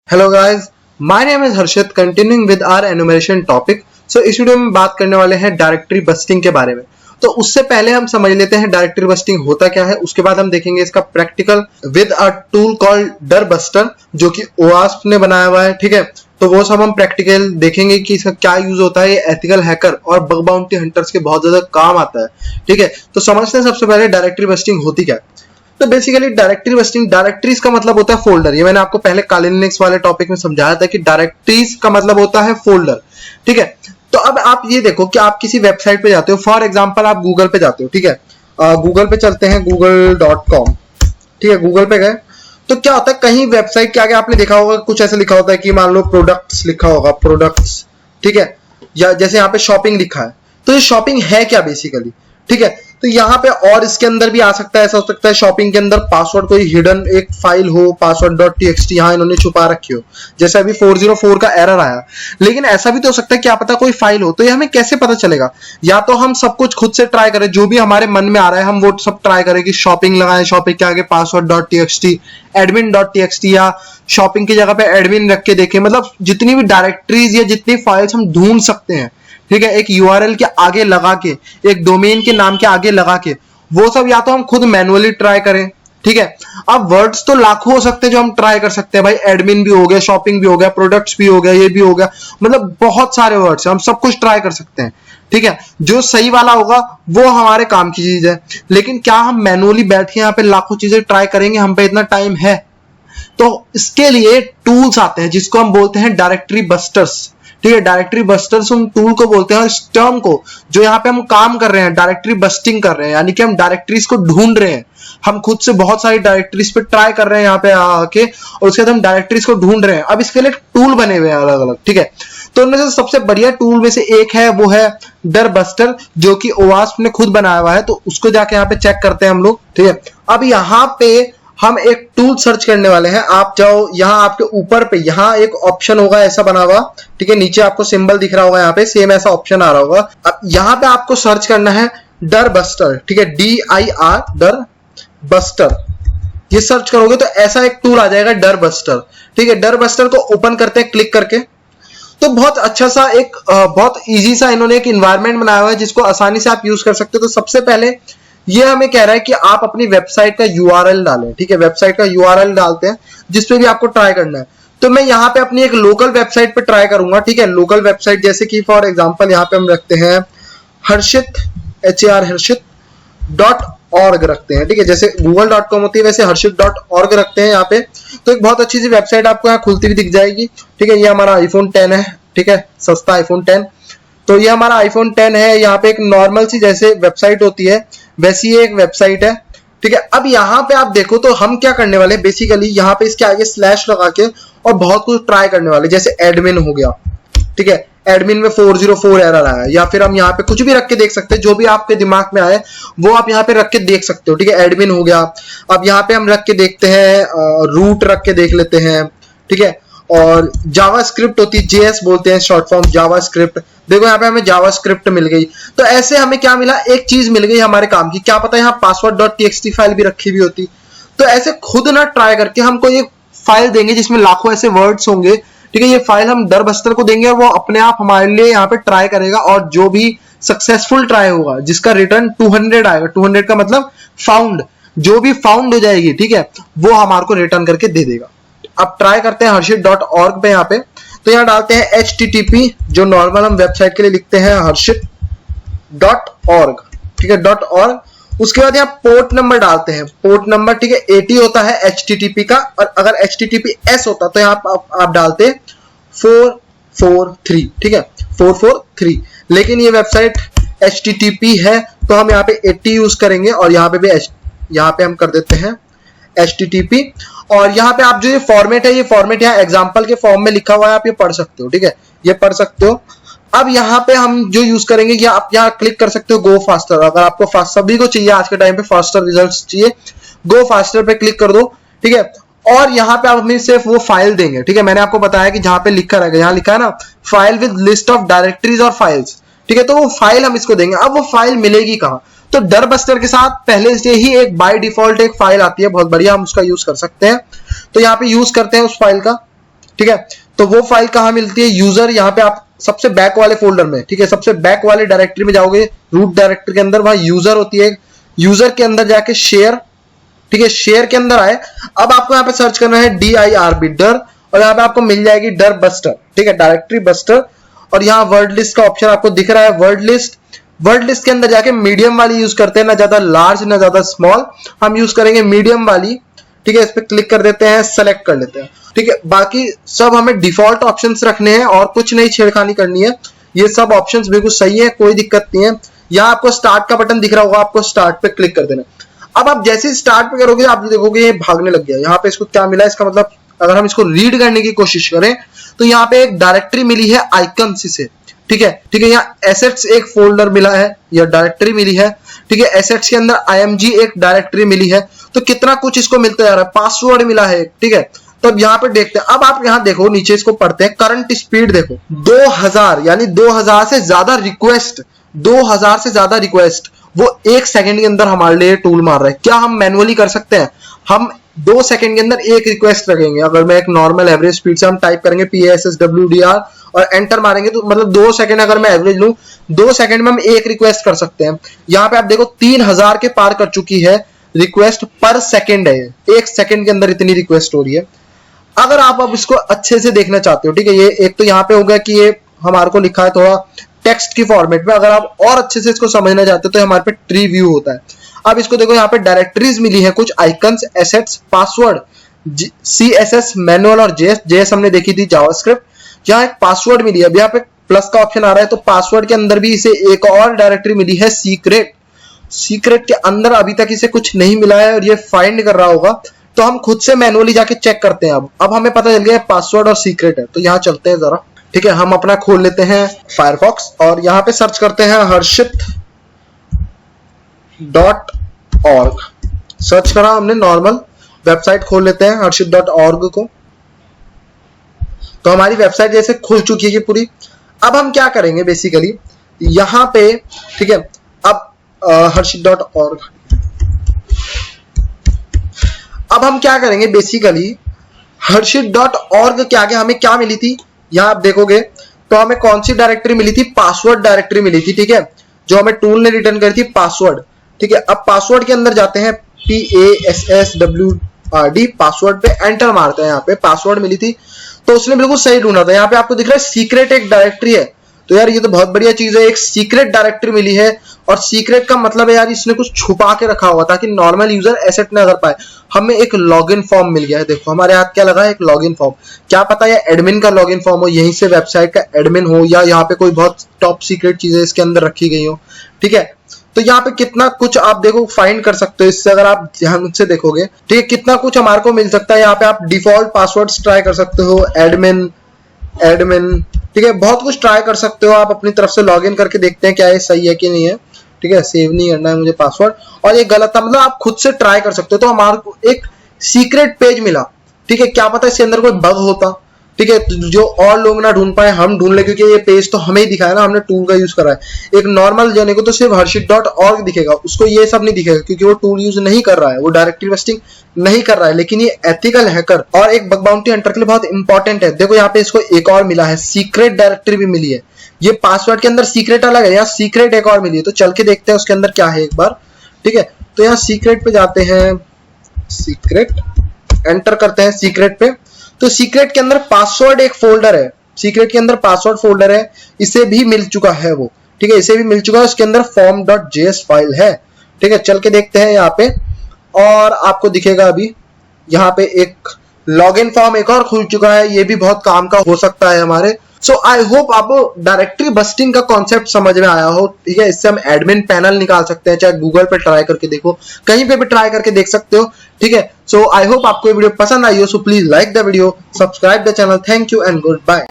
Hello guys, my name is Harshit. Continuing with our enumeration topic. So इस video में बात करने वाले हैं डायरेक्टरी बस्टिंग के बारे में। तो उससे पहले हम समझ लेते हैं डायरेक्टरी बस्टिंग होता क्या है। उसके बाद हम देखेंगे इसका practical with a tool called डर बस्टर, जो कि ओवास्प ने बनाया हुआ है। ठीक है, तो वो सब हम प्रैक्टिकल देखेंगे कि इसका क्या यूज होता है। ये एथिकल हैकर और बग बाउंटी हंटर्स के बहुत ज्यादा काम आता है। ठीक है, तो समझते हैं सबसे पहले डायरेक्टरी बस्टिंग होती क्या है। तो बेसिकली डायरेक्टरी बस्टिंग, डायरेक्टरीज का मतलब होता है फोल्डर। ये मैंने आपको पहले काली लिनक्स वाले टॉपिक में समझाया था कि डायरेक्टरीज का मतलब होता है फोल्डर। ठीक है, तो अब आप ये देखो कि आप किसी वेबसाइट पे जाते हो, फॉर एग्जांपल आप गूगल पे जाते हो। ठीक है, गूगल पे चलते हैं, google.com। ठीक है, गूगल पे गए तो क्या होता है, कहीं वेबसाइट के आगे आपने देखा होगा कुछ ऐसा लिखा होता है कि मान लो प्रोडक्ट्स लिखा होगा, प्रोडक्ट्स। ठीक है, या जैसे यहाँ पे शॉपिंग लिखा है, तो ये शॉपिंग है क्या बेसिकली। ठीक है, तो यहाँ पे और इसके अंदर भी आ सकता है, ऐसा हो सकता है शॉपिंग के अंदर पासवर्ड कोई हिडन एक फाइल हो, password.txt यहाँ इन्होंने छुपा रखी हो, जैसे अभी 404 का एरर आया। लेकिन ऐसा भी तो हो सकता है क्या पता कोई फाइल हो, तो ये हमें कैसे पता चलेगा। या तो हम सब कुछ खुद से ट्राई करें, जो भी हमारे मन में आ रहा है हम वो सब ट्राई करें कि शॉपिंग लगाएं, शॉपिंग के आगे password.txt, admin.txt, या शॉपिंग की जगह पे एडमिन रख के देखें। मतलब जितनी भी डायरेक्टरीज या जितनी फाइल्स हम ढूंढ सकते हैं, ठीक है, एक यूआरएल के आगे लगा के, एक डोमेन के नाम के आगे लगा के, वो सब या तो हम खुद मैनुअली ट्राई करें। ठीक है, अब वर्ड्स तो लाखों हो सकते हैं जो हम ट्राई कर सकते हैं भाई। एडमिन भी हो गया, शॉपिंग भी हो गया, प्रोडक्ट्स भी हो गया, ये भी हो गया, मतलब बहुत सारे वर्ड्स हम सब कुछ ट्राई कर सकते हैं। ठीक है, जो सही वाला होगा वो हमारे काम की चीज है। लेकिन क्या हम मैनुअली बैठ के यहाँ पे लाखों चीजें ट्राई करेंगे? हम पे इतना टाइम है? तो इसके लिए टूल्स आते हैं जिसको हम बोलते हैं डायरेक्टरी बस्टर्स। ठीक है, डायरेक्टरी बस्टर्स उन टूल को बोलते हैं, इस टर्म को जो यहाँ पे हम काम कर रहे हैं, डायरेक्टरी बस्टिंग कर रहे हैं, यानी कि हम डायरेक्टरीज को ढूंढ रहे हैं। हम खुद से बहुत सारी डायरेक्टरीज पे ट्राई कर रहे हैं यहाँ पे आके, और उसके बाद हम डायरेक्टरीज को ढूंढ रहे हैं। अब इसके लिए टूल बने हुए हैं अलग अलग। ठीक है, तो उनमें से सबसे बढ़िया टूल में से एक है, वो है डर बस्टर, जो कि ओवास्प ने खुद बनाया हुआ है। तो उसको जाके यहाँ पे चेक करते हैं हम लोग। ठीक है, अब यहाँ पे हम एक टूल सर्च करने वाले हैं। आप जाओ, यहाँ आपके ऊपर पे यहाँ एक ऑप्शन होगा ऐसा बना हुआ। ठीक है, नीचे आपको सिंबल दिख रहा होगा, यहाँ पे सेम ऐसा ऑप्शन आ रहा होगा। अब यहाँ पे आपको सर्च करना है डर बस्टर। ठीक है, DIR, डर बस्टर। ये सर्च करोगे तो ऐसा एक टूल आ जाएगा, डर बस्टर। ठीक है, डर बस्टर को ओपन करते हैं क्लिक करके। तो बहुत अच्छा सा एक बहुत इजी सा इन्होंने एक इन्वायरमेंट बनाया हुआ है जिसको आसानी से आप यूज कर सकते हो। तो सबसे पहले ये हमें कह रहा है कि आप अपनी वेबसाइट का यूआरएल डालें। ठीक है, वेबसाइट का यूआरएल डालते हैं जिस पे भी आपको ट्राई करना है। तो मैं यहाँ पे अपनी एक लोकल वेबसाइट पे ट्राई करूंगा। ठीक है, लोकल वेबसाइट जैसे कि फॉर एग्जांपल यहाँ पे हम रखते हैं हर्षित, HAR-हर्षित.org रखते हैं। ठीक है, जैसे google.com होती है वैसे हर्षित.org रखते हैं यहाँ पे। तो एक बहुत अच्छी सी वेबसाइट आपको यहाँ खुलती हुई दिख जाएगी। ठीक है, ये हमारा iPhone 10 है। ठीक है, सस्ता iPhone 10। तो ये हमारा iPhone 10 है। यहाँ पे एक नॉर्मल सी जैसे वेबसाइट होती है वैसी ये एक वेबसाइट है। ठीक है, अब यहाँ पे आप देखो तो हम क्या करने वाले हैं, बेसिकली यहाँ पे इसके आगे स्लैश लगा के और बहुत कुछ ट्राई करने वाले, जैसे एडमिन हो गया। ठीक है, एडमिन में 404 एरर आया, या फिर हम यहाँ पे कुछ भी रख के देख सकते हैं, जो भी आपके दिमाग में आए वो आप यहाँ पे रख के देख सकते हो। ठीक है, एडमिन हो गया। अब यहाँ पे हम रख के देखते हैं, रूट रख के देख लेते हैं। ठीक है, और जावास्क्रिप्ट होती है, JS बोलते हैं शॉर्ट फॉर्म, जावास्क्रिप्ट। देखो यहाँ पे हमें जावास्क्रिप्ट मिल गई। तो ऐसे हमें क्या मिला, एक चीज मिल गई हमारे काम की। क्या पता यहाँ password.txt फाइल भी रखी हुई होती। तो ऐसे खुद ना ट्राई करके हमको एक फाइल देंगे जिसमें लाखों ऐसे वर्ड्स होंगे। ठीक है, ये फाइल हम डर बस्टर को देंगे और वो अपने आप हमारे लिए यहाँ पे ट्राई करेगा, और जो भी सक्सेसफुल ट्राई होगा जिसका रिटर्न 200 आएगा, 200 का मतलब फाउंड, जो भी फाउंड हो जाएगी, ठीक है, वो हमारे को रिटर्न करके दे देगा। अब ट्राई करते हैं हर्षित.org पे। यहाँ पे तो यहाँ डालते हैं HTTP, जो नॉर्मल हम वेबसाइट के लिए लिखते हैं, हर्षित.org। ठीक है, .org। उसके बाद यहाँ पोर्ट नंबर डालते हैं, पोर्ट नंबर। ठीक है, 80 होता है HTTP का, और अगर HTTPS होता तो यहाँ आप डालते 443। ठीक है, 443। लेकिन ये वेबसाइट HTTP है तो हम यहाँ पे 80 यूज करेंगे, और यहाँ पे भी यहाँ पे हम कर देते हैं HTTP। और यहाँ पे आप जो ये फॉर्मेट है, ये फॉर्मेट यहाँ एग्जाम्पल के फॉर्म में लिखा हुआ है, आप ये पढ़ सकते हो। ठीक है, ये पढ़ सकते हो। अब यहाँ पे हम जो यूज करेंगे, या आप यहाँ क्लिक कर सकते हो गो फास्टर। अगर आपको फास्ट, सभी को चाहिए आज के टाइम पे फास्टर रिजल्ट्स चाहिए, गो फास्टर पे क्लिक कर दो। ठीक है, और यहाँ पे आप हमें सिर्फ वो फाइल देंगे। ठीक है, मैंने आपको बताया कि जहाँ पे लिखा रहेगा, यहाँ लिखा है ना file with list of directories और फाइल्स। ठीक है, तो वो फाइल हम इसको देंगे। अब वो फाइल मिलेगी कहाँ, तो डर बस्टर के साथ पहले से ही एक बाय डिफॉल्ट एक फाइल आती है, बहुत बढ़िया, हम उसका यूज कर सकते हैं। तो यहाँ पे यूज करते हैं उस फाइल का। ठीक है। तो वो फाइल कहाँ मिलती है, यूजर, यहाँ पे आप सबसे बैक वाले फोल्डर में, ठीक है, सबसे बैक वाले डायरेक्टरी में जाओगे, रूट डायरेक्टरी के अंदर, वहां यूजर होती है, यूजर के अंदर जाके शेयर, ठीक है, शेयर के अंदर आए। अब आपको यहाँ पे सर्च करना है DIRB, डर, और यहाँ पे आपको मिल जाएगी डर बस्टर, ठीक है, डायरेक्टरी बस्टर। और यहाँ वर्ड लिस्ट का ऑप्शन आपको दिख रहा है, वर्ड लिस्ट। वर्ड लिस्ट के अंदर जाके मीडियम वाली यूज करते हैं, ना ज्यादा लार्ज ना ज्यादा स्मॉल, हम यूज करेंगे मीडियम वाली, ठीक है। इस पे क्लिक कर देते हैं, सेलेक्ट कर लेते हैं, ठीक है। बाकी सब हमें डिफॉल्ट ऑप्शंस रखने हैं और कुछ नहीं छेड़खानी करनी है, ये सब ऑप्शंस बिल्कुल सही है, कोई दिक्कत नहीं है। यहाँ आपको स्टार्ट का बटन दिख रहा होगा, आपको स्टार्ट पे क्लिक कर देना। अब आप जैसे स्टार्ट पे करोगे आप देखोगे ये भागने लग गया। यहाँ पे इसको क्या मिला, इसका मतलब अगर हम इसको रीड करने की कोशिश करें तो यहाँ पे एक डायरेक्टरी मिली है आइकन्स से, ठीक है, ठीक है। यहाँ एसेट्स एक फोल्डर मिला है या डायरेक्टरी मिली है, ठीक है। एसेट्स के अंदर IMG एक डायरेक्टरी मिली है, तो कितना कुछ इसको मिलता जा रहा है, पासवर्ड मिला है, ठीक है। तो अब यहाँ पे देखते हैं, अब आप यहाँ देखो नीचे इसको पढ़ते हैं, करंट स्पीड देखो 2000, यानी 2000 से ज्यादा रिक्वेस्ट, 2000 से ज्यादा रिक्वेस्ट वो 1 सेकंड के अंदर हमारे लिए टूल मार रहा है। क्या हम मैनुअली कर सकते हैं? हम 2 सेकंड के अंदर एक रिक्वेस्ट रखेंगे। अगर मैं एक नॉर्मल एवरेज स्पीड से हम टाइप करेंगे PASSWDR और एंटर मारेंगे तो मतलब 2 सेकंड अगर मैं एवरेज लूं, 2 सेकंड में हम एक रिक्वेस्ट कर सकते हैं। यहाँ पे आप देखो 3000 के पार कर चुकी है रिक्वेस्ट पर सेकंड है, 1 सेकंड के अंदर इतनी रिक्वेस्ट हो रही है। अगर आप अब इसको अच्छे से देखना चाहते हो, ठीक है, ये एक तो यहाँ पे हो गया कि ये हमारे को लिखा है थोड़ा टेक्स्ट की फॉर्मेट में। अगर आप और अच्छे से इसको समझना चाहते हो तो हमारे पे ट्री व्यू होता है। अब इसको देखो, यहाँ पे डायरेक्टरीज मिली है कुछ, icons, assets, password, CSS, manual और JS हमने देखी थी, जावास्क्रिप्ट। यहाँ एक पासवर्ड मिली है, अब यहाँ पे प्लस का ऑप्शन आ रहा है, तो पासवर्ड के अंदर भी इसे एक और डायरेक्टरी मिली है, सीक्रेट। सीक्रेट के अंदर अभी तक इसे कुछ नहीं मिला है और ये फाइंड कर रहा होगा, तो हम खुद से मैनुअली जाके चेक करते हैं। अब हमें पता चल गया पासवर्ड और सीक्रेट है, तो यहाँ चलते हैं जरा, ठीक है। हम अपना खोल लेते हैं फायरफॉक्स और यहाँ पे सर्च करते हैं harshit.org। सर्च करा हमने, नॉर्मल वेबसाइट खोल लेते हैं harshit.org को, तो हमारी वेबसाइट जैसे खुल चुकी है पूरी। अब हम क्या करेंगे बेसिकली यहाँ पे, ठीक है, अब harshit.org, अब हम क्या करेंगे बेसिकली harshit.org के आगे हमें क्या मिली थी, यहाँ आप देखोगे तो हमें कौन सी डायरेक्टरी मिली थी, पासवर्ड डायरेक्टरी मिली थी, ठीक है, जो हमें टूल ने रिटर्न करी थी, पासवर्ड, ठीक है। अब पासवर्ड के अंदर जाते हैं, PASSWRD, पासवर्ड पे एंटर मारते हैं। यहाँ पे पासवर्ड मिली थी तो उसने बिल्कुल सही ढूंढा था। यहाँ पे आपको दिख रहा है सीक्रेट एक डायरेक्टरी है, तो यार ये तो बहुत बढ़िया चीज है, एक सीक्रेट डायरेक्टरी मिली है। और सीक्रेट का मतलब है यार इसने कुछ छुपा के रखा हुआ ताकि नॉर्मल यूजर एसेट ना कर पाए। हमें एक लॉगिन फॉर्म मिल गया है, देखो हमारे हाथ क्या लगा है, एक लॉगिन फॉर्म। क्या पता है एडमिन का लॉगिन फॉर्म हो, यहीं से वेबसाइट का एडमिन हो, या यहाँ पे कोई बहुत टॉप सीक्रेट चीजें इसके अंदर रखी गई हो, ठीक है। तो यहाँ पे कितना कुछ आप देखो फाइंड कर सकते हो इससे, अगर आप ध्यान से देखोगे, ठीक है, कितना कुछ हमारे को मिल सकता है। यहाँ पे आप डिफॉल्ट पासवर्ड्स ट्राई कर सकते हो, एडमिन, ठीक है, बहुत कुछ ट्राई कर सकते हो आप अपनी तरफ से। लॉगिन करके देखते हैं क्या ये सही है कि नहीं है, ठीक है। सेव नहीं करना है मुझे पासवर्ड, और ये गलत था, मतलब आप खुद से ट्राई कर सकते हो। तो हमारे को एक सीक्रेट पेज मिला, ठीक है, क्या पता इसके अंदर कोई बग होता, ठीक है, जो और लोग ना ढूंढ पाए, हम ढूंढ ले, क्योंकि ये पेज तो हमें ही दिखाया ना, हमने टूल का यूज करा है। एक नॉर्मल जने को तो सिर्फ harshit.org दिखेगा, उसको ये सब नहीं दिखेगा क्योंकि वो टूल यूज नहीं कर रहा है, वो डायरेक्टरी बस्टिंग नहीं कर रहा है। लेकिन ये एथिकल हैकर और एक बग बाउंटी हंटर के लिए बहुत इंपॉर्टेंट है। देखो यहाँ पे इसको एक और मिला है, सीक्रेट डायरेक्टरी भी मिली है। ये पासवर्ड के अंदर सीक्रेट अलग है, यहाँ सीक्रेट एक और मिली है, तो चल के देखते हैं उसके अंदर क्या है एक बार, ठीक है। तो यहाँ सीक्रेट पे जाते हैं, सीक्रेट एंटर करते हैं सीक्रेट पे, तो सीक्रेट के अंदर पासवर्ड एक फोल्डर है, सीक्रेट के अंदर पासवर्ड फोल्डर है, इसे भी मिल चुका है वो, ठीक है, इसे भी मिल चुका है। उसके अंदर form.js फाइल है, ठीक है। चल के देखते हैं यहाँ पे, और आपको दिखेगा अभी यहाँ पे एक लॉगिन फॉर्म एक और खुल चुका है, ये भी बहुत काम का हो सकता है हमारे। सो आई होप आपको डायरेक्टरी बस्टिंग का कॉन्सेप्ट समझ में आया हो, ठीक है। इससे हम एडमिन पैनल निकाल सकते हैं, चाहे गूगल पे ट्राई करके देखो, कहीं पे भी ट्राई करके देख सकते हो, ठीक है। सो आई होप आपको ये वीडियो पसंद आई हो, so please like the video, subscribe the channel. Thank you and good bye.